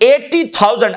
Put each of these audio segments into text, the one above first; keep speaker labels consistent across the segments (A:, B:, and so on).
A: 80,000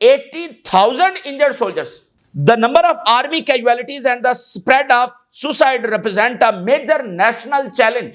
A: 80,000 injured soldiers. The number of army casualties and the spread of suicide represent a major national challenge.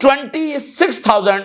A: 26,000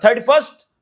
A: 31st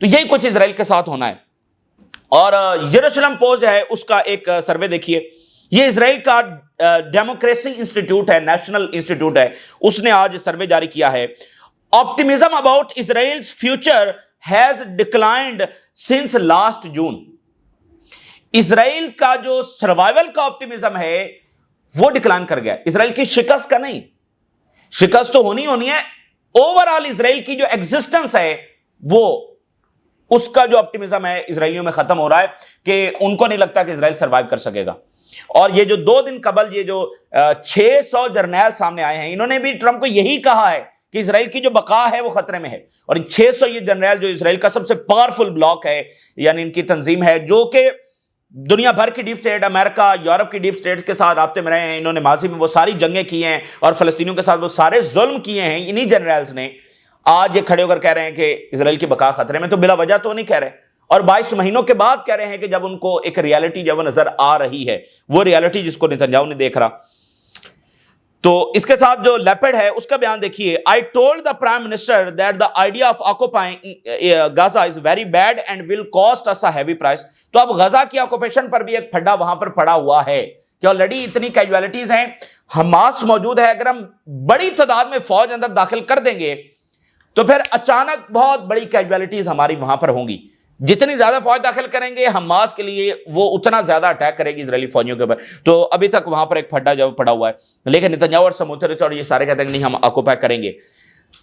A: تو یہی کچھ اسرائیل کے ساتھ ہونا ہے. اور یروشلم پوسٹ ہے اس کا ایک سروے دیکھیے. یہ اسرائیل کا ڈیموکریسی انسٹیٹیوٹ ہے, نیشنل انسٹیٹیوٹ ہے, اس نے آج سروے جاری کیا ہے. Optimism about Israel's future has declined since last June. Israel کا جو سروائیول کا آپٹیمزم ہے وہ ڈکلائن کر گیا. اسرائیل کی شکست کا نہیں, شکست تو ہونی ہے, اوور آل اسرائیل کی جو ایگزسٹنس ہے وہ اس کا جو آپٹیمزم ہے اسرائیلیوں میں ختم ہو رہا ہے کہ ان کو نہیں لگتا کہ اسرائیل سروائیو کر سکے گا. اور یہ جو 2 دن قبل یہ جو 600 جرنیل سامنے آئے ہیں, انہوں نے بھی ٹرمپ کو یہی کہا ہے کہ اسرائیل کی جو بقا ہے وہ خطرے میں ہے. اور 600 یہ جرنیل جو اسرائیل کا سب سے پاورفل بلاک ہے, یعنی ان کی تنظیم ہے جو کہ دنیا بھر کی ڈیپ سٹیٹ, امریکہ, یورپ کی ڈیپ سٹیٹس کے ساتھ رابطے میں رہے ہیں. انہوں نے ماضی میں وہ ساری جنگیں کی ہیں اور فلسطینیوں کے ساتھ وہ سارے ظلم کیے ہیں. انہی جنرلز نے آج یہ کھڑے ہو کر کہہ رہے ہیں کہ اسرائیل کی بقا خطرے میں. تو بلا وجہ تو نہیں کہہ رہے, اور 22 مہینوں کے بعد کہہ رہے ہیں کہ جب ان کو ایک ریالٹی جب وہ نظر آ رہی ہے, وہ ریالٹی جس کو نتنیاہو نہیں دیکھ رہا. تو اس کے ساتھ جو لیپڈ ہے اس کا بیان دیکھیے. I told the Prime Minister that the idea of occupying Gaza is very bad and will cost us a heavy price. تو اب غزہ کی آکوپیشن پر بھی ایک پھڈا وہاں پر پڑا ہوا ہے کہ آلریڈی اتنی کیجویلٹیز ہیں, حماس موجود ہے. اگر ہم بڑی تعداد میں فوج اندر داخل کر دیں گے تو پھر اچانک بہت بڑی کیجویلٹیز ہماری وہاں پر ہوں گی. جتنی زیادہ فوج داخل کریں گے حماس کے لیے وہ اتنا زیادہ اٹیک کرے گی اسرائیلی فوجیوں کے اوپر. تو ابھی تک وہاں پر ایک پھڈا جو پڑا ہوا ہے, لیکن نتنیاہو اور سموترچ اور یہ سارے کہتے ہیں کہ نہیں ہم آکوپائی کریں گے.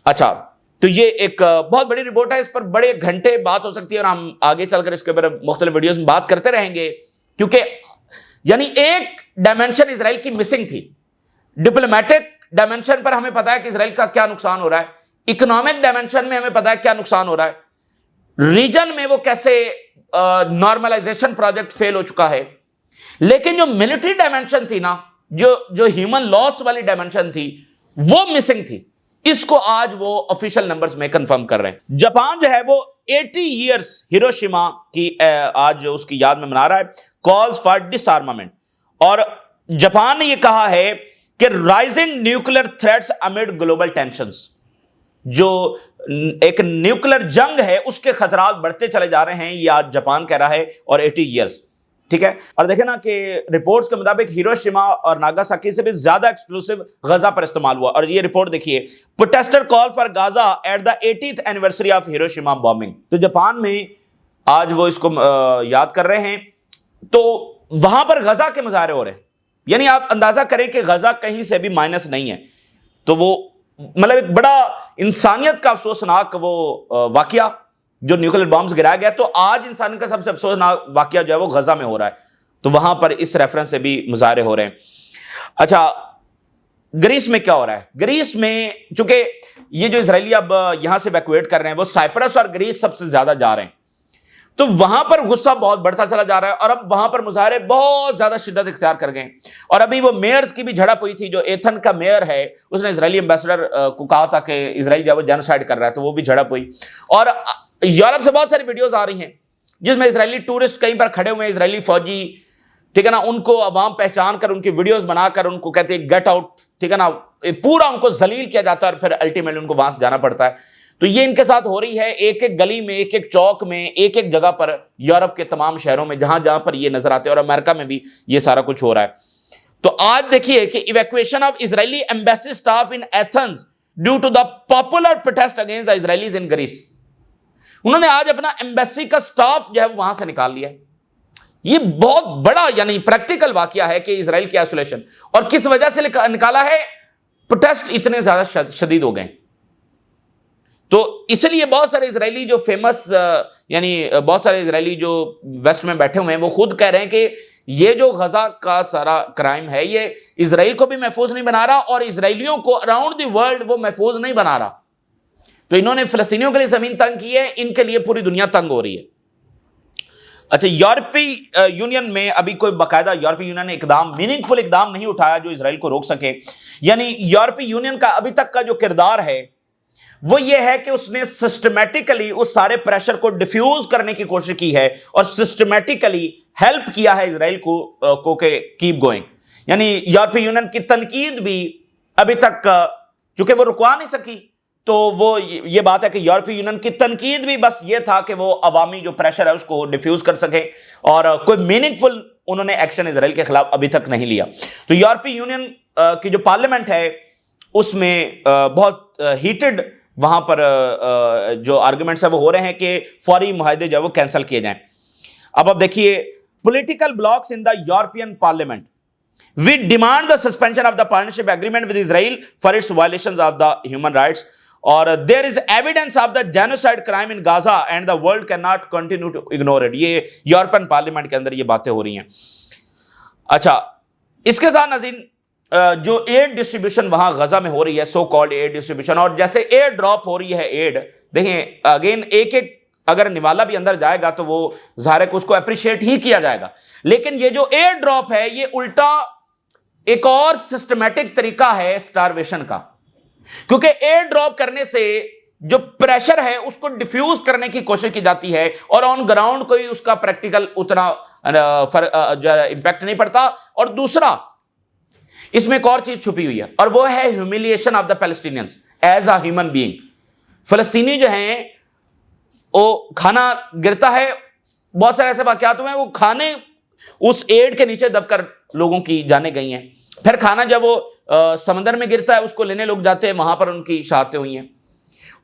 A: اچھا, تو یہ ایک بہت بڑی رپورٹ ہے, اس پر بڑے گھنٹے بات ہو سکتی ہے اور ہم آگے چل کر اس کے اوپر مختلف ویڈیوز میں بات کرتے رہیں گے, کیونکہ یعنی ایک ڈائمنشن اسرائیل کی مسنگ تھی. ڈپلومیٹک ڈائمنشن پر ہمیں پتا ہے کہ اسرائیل کا کیا نقصان ہو رہا ہے, اکنامک ڈائمنشن میں ہمیں پتا ہے کیا نقصان ہو رہا ہے, ریجن میں وہ کیسے نارملائزیشن پروجیکٹ فیل ہو چکا ہے. لیکن جو ملٹری ڈائمنشن تھی نا, جو ہیومن لاس والی ڈائمنشن تھی وہ مسنگ تھی. اس کو آج وہ آفیشل نمبرز میں کنفرم کر رہے ہیں. جاپان جو ہے وہ 80 ایئرز ہیروشیما کی آج اس کی یاد میں منا رہا ہے, کالز فار ڈس آرمامنٹ. اور جاپان نے یہ کہا ہے کہ rising nuclear threats amid global tensions, جو ایک نیوکلیر جنگ ہے اس کے خطرات بڑھتے چلے جا رہے ہیں, یہ آج جاپان کہہ رہا ہے, اور 80 ایئرز. ٹھیک ہے, اور دیکھیں نا کہ رپورٹس کے مطابق ہیروشیما اور ناگاساکی سے بھی زیادہ ایکسپلوسیو غزہ پر استعمال ہوا. اور یہ رپورٹ دیکھیے, protesters call for Gaza at the 80th anniversary of Hiroshima bombing. تو جاپان میں آج وہ اس کو یاد کر رہے ہیں, تو وہاں پر غزہ کے مظاہرے ہو رہے ہیں. یعنی آپ اندازہ کریں کہ غزہ کہیں سے بھی مائنس نہیں ہے. تو وہ مطلب ایک بڑا انسانیت کا افسوسناک وہ واقعہ جو نیوکلیر بامز گرایا گیا. تو آج انسانیت کا سب سے افسوسناک واقعہ جو ہے وہ غزہ میں ہو رہا ہے. تو وہاں پر اس ریفرنس سے بھی مظاہرے ہو رہے ہیں. اچھا, گریس میں کیا ہو رہا ہے؟ گریس میں چونکہ یہ جو اسرائیلی اب یہاں سے ایویکویٹ کر رہے ہیں وہ سائپرس اور گریس سب سے زیادہ جا رہے ہیں, تو وہاں پر غصہ بہت بڑھتا چلا جا رہا ہے. اور اب وہاں پر مظاہرے بہت زیادہ شدت اختیار کر گئے. اور ابھی وہ میئرز کی بھی جھڑپ ہوئی تھی. جو ایتھن کا میئر ہے اس نے اسرائیلی امبیسڈر کو کہا تھا کہ اسرائیل جو ہے وہ جینوسائیڈ کر رہا ہے, تو وہ بھی جھڑپ ہوئی. اور یورپ سے بہت ساری ویڈیوز آ رہی ہیں جس میں اسرائیلی ٹورسٹ کہیں پر کھڑے ہوئے ہیں, اسرائیلی فوجی, ٹھیک ہے نا, ان کو عوام پہچان کر ان کی ویڈیوز بنا کر ان کو کہتے ہیں گیٹ آؤٹ, ٹھیک ہے نا, پورا ان کو ذلیل کیا جاتا ہے اور پھر الٹیمیٹلی ان کو وہاں سے جانا پڑتا ہے. تو یہ ان کے ساتھ ہو رہی ہے ایک ایک گلی میں, ایک ایک چوک میں, ایک ایک جگہ پر, یورپ کے تمام شہروں میں جہاں جہاں پر یہ نظر آتے ہیں, اور امریکہ میں بھی یہ سارا کچھ ہو رہا ہے. تو آج دیکھیے کہ evacuation of Israeli embassy staff in Athens due to the popular protest against the Israelis in Greece. انہوں نے آج اپنا ایمبیسی کا سٹاف جو ہے وہاں سے نکال لیا. یہ بہت بڑا یعنی پریکٹیکل واقعہ ہے کہ اسرائیل کی آئسولیشن, اور کس وجہ سے نکالا ہے, پروٹیسٹ اتنے زیادہ شدید ہو گئے. تو اس لیے بہت سارے اسرائیلی جو فیمس یعنی بہت سارے اسرائیلی جو ویسٹ میں بیٹھے ہوئے ہیں وہ خود کہہ رہے ہیں کہ یہ جو غزہ کا سارا کرائم ہے یہ اسرائیل کو بھی محفوظ نہیں بنا رہا اور اسرائیلیوں کو اراؤنڈ دی ورلڈ وہ محفوظ نہیں بنا رہا. تو انہوں نے فلسطینیوں کے لیے زمین تنگ کی ہے, ان کے لیے پوری دنیا تنگ ہو رہی ہے. اچھا, یورپی یونین میں ابھی کوئی باقاعدہ یورپی یونین نے میننگ فل اقدام نہیں اٹھایا جو اسرائیل کو روک سکے. یعنی یورپی یونین کا ابھی تک کا جو کردار ہے وہ یہ ہے کہ اس نے سسٹمیٹیکلی اس سارے پریشر کو ڈیفیوز کرنے کی کوشش کی ہے اور سسٹمیٹیکلی ہیلپ کیا ہے اسرائیل کو کہ کیپ گوئنگ. یعنی یورپی یونین کی تنقید بھی ابھی تک چونکہ وہ رکوا نہیں سکی, تو وہ یہ بات ہے کہ یورپی یونین کی تنقید بھی بس یہ تھا کہ وہ عوامی جو پریشر ہے اس کو ڈیفیوز کر سکے، اور کوئی میننگ فل انہوں نے ایکشن اسرائیل کے خلاف ابھی تک نہیں لیا۔ تو یورپی یونین کی جو پارلیمنٹ ہے اس میں بہت ہیٹڈ وہاں پر جو آرگومنٹس ہیں وہ ہو رہے ہیں کہ فوری معاہدے جو ہے وہ کینسل کیے جائیں۔ اب آپ دیکھیے، political blocks in the European parliament we demand the suspension of the partnership agreement with Israel for its violations of the human rights, اور there is evidence of the genocide crime in Gaza and the world cannot continue to ignore it۔ یہ European parliament کے اندر یہ باتیں ہو رہی ہیں۔ اچھا، اس کے ساتھ ناظرین جو ایڈ ڈسٹریبیوشن وہاں غزہ میں ہو رہی ہے، سو کالڈ ایڈ ڈسٹریبیوشن، اور جیسے ایئر ڈراپ ہو رہی ہے ایڈ، دیکھیں اگین ایک ایک اگر نوالا بھی اندر جائے گا تو وہ ظاہر ہے کہ اس کو اپریشیٹ ہی کیا جائے گا، لیکن یہ جو ایئر ڈراپ ہے یہ الٹا ایک اور سسٹمیٹک طریقہ ہے سٹارویشن کا، کیونکہ ایئر ڈراپ کرنے سے جو پریشر ہے اس کو ڈیفیوز کرنے کی کوشش کی جاتی ہے، اور آن گراؤنڈ کوئی اس کا پریکٹیکل اتنا امپیکٹ نہیں پڑتا۔ اور دوسرا اس میں ایک اور چیز چھپی ہوئی ہے، اور وہ ہے humiliation of the Palestinians as a human being. فلسطینی جو ہیں وہ کھانا گرتا ہے، بہت سارے ایسے واقعات ہوئے ہیں وہ کھانے اس ایڈ کے نیچے دب کر لوگوں کی جانیں گئی ہیں، پھر کھانا جب وہ سمندر میں گرتا ہے اس کو لینے لوگ جاتے ہیں، وہاں پر ان کی شہادتیں ہوئی ہیں،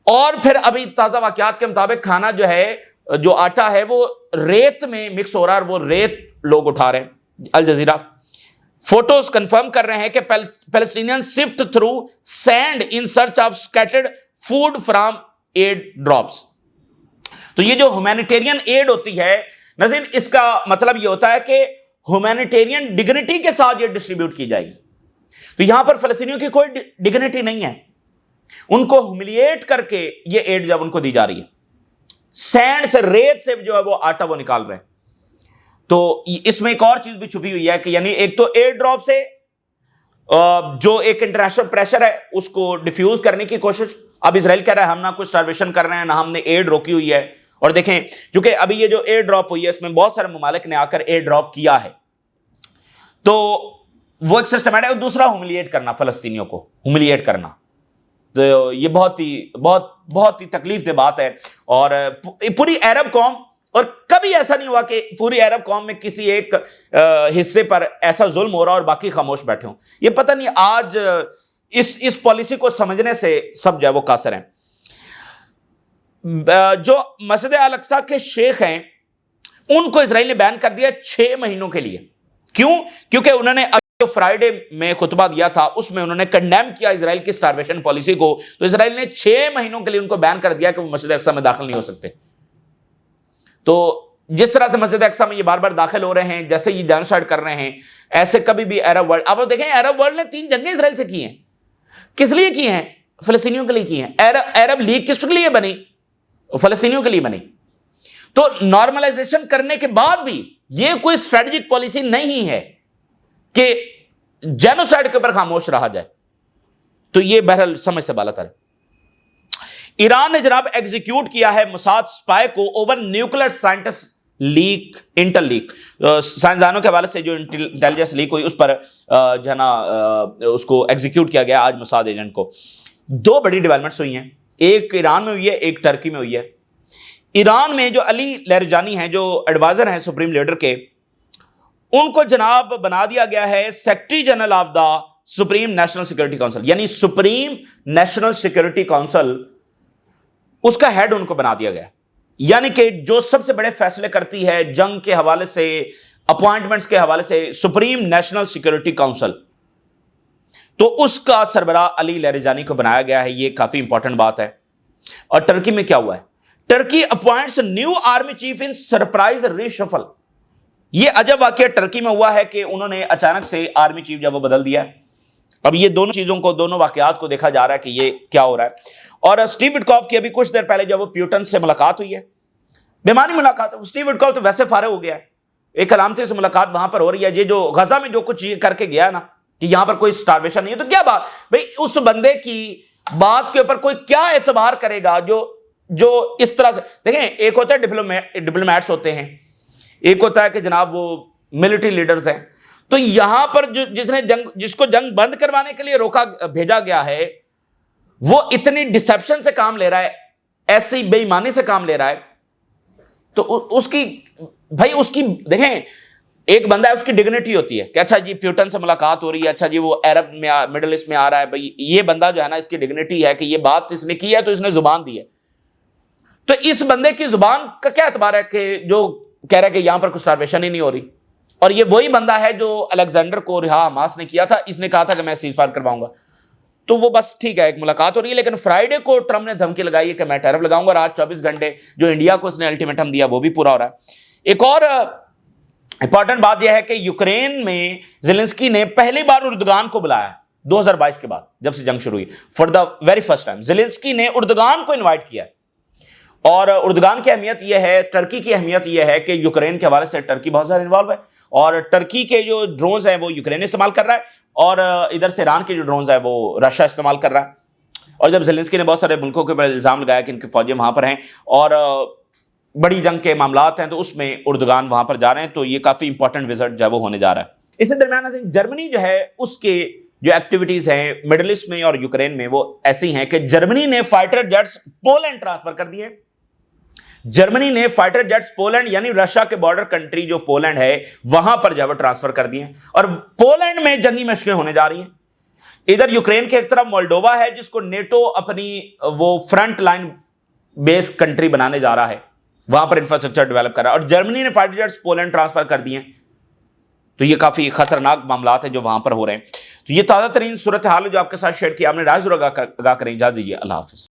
A: اور پھر ابھی تازہ واقعات کے مطابق کھانا جو ہے، جو آٹا ہے وہ ریت میں مکس ہو رہا ہے، اور وہ ریت لوگ اٹھا رہے ہیں۔ الجزیرہ فوٹوز کنفرم کر رہے ہیں کہ Palestinian sift through sand in search of scattered food from aid drops. تو یہ جو ہیومینیٹیرین ایڈ ہوتی ہے ناظرین، اس کا مطلب یہ ہوتا ہے کہ ہیومینیٹیرین ڈگنیٹی کے ساتھ یہ ڈسٹریبیوٹ کی جائے گی۔ تو یہاں پر فلسطینیوں کی کوئی ڈگنیٹی نہیں ہے، ان کو ہیوملیٹ کر کے یہ ایڈ جب ان کو دی جا رہی ہے، سینڈ سے، ریت سے جو ہے وہ آٹا وہ نکال رہے ہیں۔ تو اس میں ایک اور چیز بھی چھپی ہوئی ہے کہ یعنی ایک تو ایئر ڈراپ سے جو ایک انٹرنیشنل پریشر ہے اس کو ڈیفیوز کرنے کی کوشش، اب اسرائیل کہہ رہا ہے ہم نہ کوئی سٹارویشن کر رہے ہیں، نہ ہم نے ایڈ روکی ہوئی ہے۔ اور دیکھیں چونکہ ابھی یہ جو ایئر ڈراپ ہوئی ہے اس میں بہت سارے ممالک نے آ کر ایئر ڈراپ کیا ہے، تو وہ ایک سسٹم ہے۔ دوسرا ہیوملیٹ کرنا، فلسطینیوں کو ہیوملیٹ کرنا، تو یہ بہت ہی تکلیف دہ بات ہے۔ اور پوری عرب قوم، اور کبھی ایسا نہیں ہوا کہ پوری عرب قوم میں کسی ایک حصے پر ایسا ظلم ہو رہا اور باقی خاموش بیٹھے ہوں۔ یہ پتہ نہیں آج اس پالیسی کو سمجھنے سے سب جو ہے وہ قاصر ہیں۔ جو مسجد الاقصی کے شیخ ہیں ان کو اسرائیل نے بین کر دیا 6 مہینوں کے لیے۔ کیوں؟ کیونکہ انہوں نے جو فرائیڈے میں خطبہ دیا تھا اس میں انہوں نے کنڈیم کیا اسرائیل کی سٹارویشن پالیسی کو، تو اسرائیل نے 6 مہینوں کے لیے ان کو بین کر دیا کہ وہ مسجد اقصی میں داخل نہیں ہو سکتے۔ تو جس طرح سے مسجد اقصی میں یہ بار بار داخل ہو رہے ہیں، جیسے یہ جینوسائیڈ کر رہے ہیں، ایسے کبھی بھی عرب ورلڈ، اب دیکھیں عرب ورلڈ نے 3 جنگیں اسرائیل سے کی ہیں، کس لیے کی ہیں؟ فلسطینیوں کے لیے کی ہیں۔ عرب لیگ کس کے لیے بنی؟ فلسطینیوں کے لیے بنی۔ تو نارملائزیشن کرنے کے بعد بھی یہ کوئی اسٹریٹجک پالیسی نہیں ہے کہ جینوسائیڈ کے اوپر خاموش رہا جائے۔ تو یہ بہرحال سمجھ سے بالا تر ہے۔ ایران نے جناب ایگزیکیوٹ کیا ہے موساد اسپائی کو over nuclear scientist leak, intel leak, سائنسدانوں کے حوالے سے جو انٹیلیجنس لیک ہوئی اس پر جو ہے نا اس کو ایگزیکیوٹ کیا گیا آج موساد ایجنٹ کو۔ 2 بڑی ڈیولپمنٹس ہوئی ہیں، ایک ایران میں ہوئی ہے، ایک ٹرکی میں ہوئی ہے۔ ایران میں جو علی لہرجانی ہیں، جو ایڈوائزر ہیں سپریم لیڈر کے، ان کو جناب بنا دیا گیا ہے secretary general of the supreme national security council, یعنی سپریم نیشنل سیکورٹی کونسل، اس کا ہیڈ ان کو بنا دیا گیا، یعنی کہ جو سب سے بڑے فیصلے کرتی ہے جنگ کے حوالے سے، اپوائنٹمنٹس کے حوالے سے، سپریم نیشنل سیکورٹی کونسل، تو اس کا سربراہ علی لہرجانی کو بنایا گیا ہے۔ یہ کافی امپورٹنٹ بات ہے۔ اور ٹرکی میں کیا ہوا ہے؟ Turkey appoints new army chief in surprise reshuffle. یہ عجب واقعہ ٹرکی میں ہوا ہے کہ انہوں نے اچانک سے آرمی چیف جب وہ بدل دیا ہے۔ اب یہ دونوں چیزوں کو، دونوں واقعات کو دیکھا جا رہا ہے کہ یہ کیا ہو رہا ہے۔ اور اسٹیو وٹکوف کی ابھی کچھ دیر پہلے جب وہ پیوٹن سے ملاقات ہوئی ہے، بیمانی ملاقات، اسٹیو وٹکوف تو ویسے فارغ ہو گیا ہے، ایک علامتی سے ملاقات وہاں پر ہو رہی ہے۔ یہ جو غزہ میں جو کچھ کر کے گیا نا کہ یہاں پر کوئی سٹارویشن نہیں ہے، تو کیا بات بھئی، اس بندے کی بات کے اوپر کوئی کیا اعتبار کرے گا جو اس طرح سے؟ دیکھیں ایک ہوتا ہے ڈپلومیٹس ہوتے ہیں، ایک ہوتا ہے کہ جناب وہ ملٹری لیڈرز ہیں۔ تو یہاں پر جس کو جنگ بند کروانے کے لیے روکا بھیجا گیا ہے، وہ اتنی ڈسپشن سے کام لے رہا ہے, ایسی بے ایمانی سے کام لے رہا ہے, تو اس کی بھائی اس کی دیکھیں, ایک بندہ ہے اس کی ڈگنیٹی ہوتی ہے کہ اچھا جی پیوٹن سے ملاقات ہو رہی ہے, اچھا جی وہ عرب میں مڈل ایسٹ میں آ رہا ہے, بھائی یہ بندہ جو ہے نا اس کی ڈگنیٹی ہے کہ یہ بات اس نے کی ہے تو اس نے زبان دی ہے. تو اس بندے کی زبان کا کیا اعتبار ہے کہ جو کہہ رہا ہے کہ یہاں پر کوئی سٹارویشن ہی نہیں ہو رہی, اور یہ وہی بندہ ہے جو الیگزینڈر کو رہا حماس نے کیا تھا, اس نے کہا تھا کہ میں سیز فائر کرواؤں گا. تو وہ بس ٹھیک ہے ایک ملاقات ہو رہی ہے, لیکن فرائیڈے کو ٹرمپ نے دھمکی لگائی ہے کہ میں ٹیرف لگاؤں گا, اور آج 24 گھنٹے جو انڈیا کو اس نے الٹیمیٹم دیا وہ بھی پورا ہو رہا ہے. ایک اور امپورٹنٹ بات یہ ہے کہ یوکرین میں زیلنسکی نے پہلی بار اردگان کو بلایا 2022 کے بعد, جب سے جنگ شروع ہوئی, for the very first time Zelensky نے اردگان کو انوائٹ کیا. اور اردگان کی اہمیت یہ ہے, ٹرکی کی اہمیت یہ ہے کہ یوکرین کے حوالے سے ٹرکی بہت زیادہ انوالو ہے, اور ٹرکی کے جو ڈرونز ہیں وہ یوکرین استعمال کر رہا ہے, اور ادھر سے ایران کے جو ڈرونز ہیں وہ رشیا استعمال کر رہا ہے. اور جب زیلنسکی نے بہت سارے ملکوں کے اوپر الزام لگایا کہ ان کی فوجیں وہاں پر ہیں اور بڑی جنگ کے معاملات ہیں, تو اس میں اردگان وہاں پر جا رہے ہیں, تو یہ کافی امپورٹنٹ وزٹ جو ہے وہ ہونے جا رہا ہے. اسی درمیان جرمنی جو ہے اس کے جو ایکٹیویٹیز ہیں مڈل ایسٹ میں اور یوکرین میں وہ ایسی ہیں کہ جرمنی نے فائٹر جیٹس پولینڈ ٹرانسفر کر دیے. جرمنی نے فائٹر جیٹس پولینڈ یعنی رشیا کے بارڈر کنٹری جو پولینڈ ہے وہاں پر جو ہے ٹرانسفر کر دیے, اور پولینڈ میں جنگی مشقیں ہونے جا رہی ہیں. ادھر یوکرین کے ایک طرف مولڈووا ہے جس کو نیٹو اپنی وہ فرنٹ لائن بیس کنٹری بنانے جا رہا ہے, وہاں پر انفراسٹرکچر ڈیولپ کر رہا ہے, اور جرمنی نے فائٹر جیٹس پولینڈ ٹرانسفر کر دیے. تو یہ کافی خطرناک معاملات ہیں جو وہاں پر ہو رہے ہیں. تو یہ تازہ ترین صورتحال جو آپ کے ساتھ شیئر کیا, آپ نے رائے ضرور آگاہ کریں. اجازت دیجیے, اللہ حافظ.